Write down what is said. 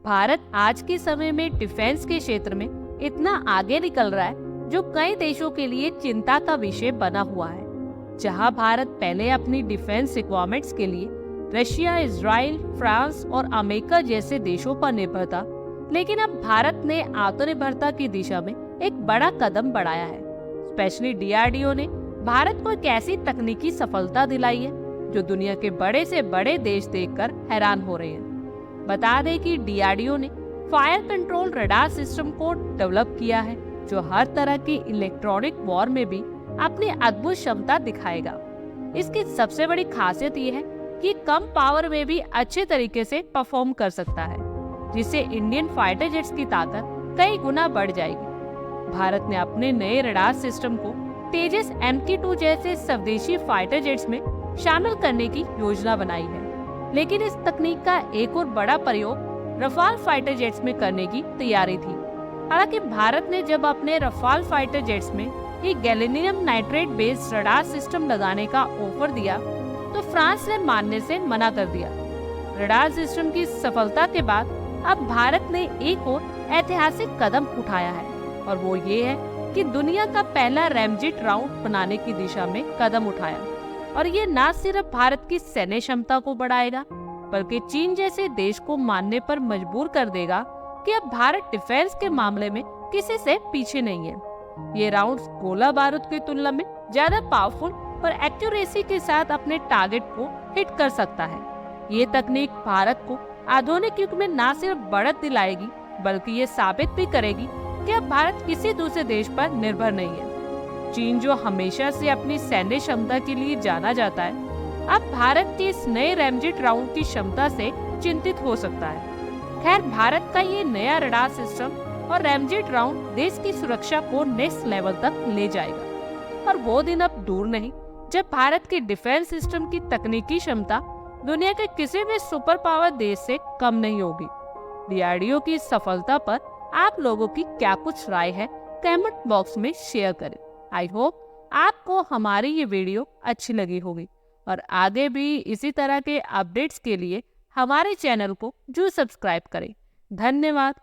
भारत आज के समय में डिफेंस के क्षेत्र में इतना आगे निकल रहा है जो कई देशों के लिए चिंता का विषय बना हुआ है। जहां भारत पहले अपनी डिफेंस रिक्वायरमेंट्स के लिए रशिया, इजराइल, फ्रांस और अमेरिका जैसे देशों पर निर्भर था, लेकिन अब भारत ने आत्मनिर्भरता की दिशा में एक बड़ा कदम बढ़ाया है। स्पेशली डीआरडीओ ने भारत को एक ऐसी तकनीकी सफलता दिलाई है जो दुनिया के बड़े से बड़े देश देखकर हैरान हो रहे हैं। बता दें कि डीआरडीओ ने फायर कंट्रोल रडार सिस्टम को डेवलप किया है जो हर तरह की इलेक्ट्रॉनिक वॉर में भी अपनी अद्भुत क्षमता दिखाएगा। इसकी सबसे बड़ी खासियत ये है कि कम पावर में भी अच्छे तरीके से परफॉर्म कर सकता है, जिससे इंडियन फाइटर जेट्स की ताकत कई गुना बढ़ जाएगी। भारत ने अपने नए रडार सिस्टम को तेजस MQ-2 जैसे स्वदेशी फाइटर जेट्स में शामिल करने की योजना बनाई है, लेकिन इस तकनीक का एक और बड़ा प्रयोग रफाल फाइटर जेट्स में करने की तैयारी थी। हालांकि भारत ने जब अपने रफाल फाइटर जेट्स में एक गैलेनियम नाइट्रेट बेस्ड रडार सिस्टम लगाने का ऑफर दिया तो फ्रांस ने मानने से मना कर दिया। रडार सिस्टम की सफलता के बाद अब भारत ने एक और ऐतिहासिक कदम उठाया है और वो ये है कि दुनिया का पहला रैमजेट राउंड बनाने की दिशा में कदम उठाया। और ये न सिर्फ भारत की सैन्य क्षमता को बढ़ाएगा बल्कि चीन जैसे देश को मानने पर मजबूर कर देगा कि अब भारत डिफेंस के मामले में किसी से पीछे नहीं है। ये राउंड्स गोला बारूद की तुलना में ज्यादा पावरफुल और एक्यूरेसी के साथ अपने टारगेट को हिट कर सकता है। ये तकनीक भारत को आधुनिक युग में न सिर्फ बढ़त दिलाएगी बल्कि ये साबित भी करेगी कि अब भारत किसी दूसरे देश पर निर्भर नहीं है। चीन जो हमेशा से अपनी सैन्य क्षमता के लिए जाना जाता है, अब भारत के इस नए रैमजेट राउंड की क्षमता से चिंतित हो सकता है। खैर, भारत का ये नया रडार सिस्टम और रैमजेट राउंड देश की सुरक्षा को नेक्स्ट लेवल तक ले जाएगा और वो दिन अब दूर नहीं जब भारत के डिफेंस सिस्टम की तकनीकी क्षमता दुनिया के किसी भी सुपर पावर देश से कम नहीं होगी। डीआरडीओ की सफलता पर आप लोगों की क्या कुछ राय है, कमेंट बॉक्स में शेयर करें। आई होप आपको हमारी ये वीडियो अच्छी लगी होगी और आगे भी इसी तरह के अपडेट्स के लिए हमारे चैनल को जरूर सब्सक्राइब करें। धन्यवाद।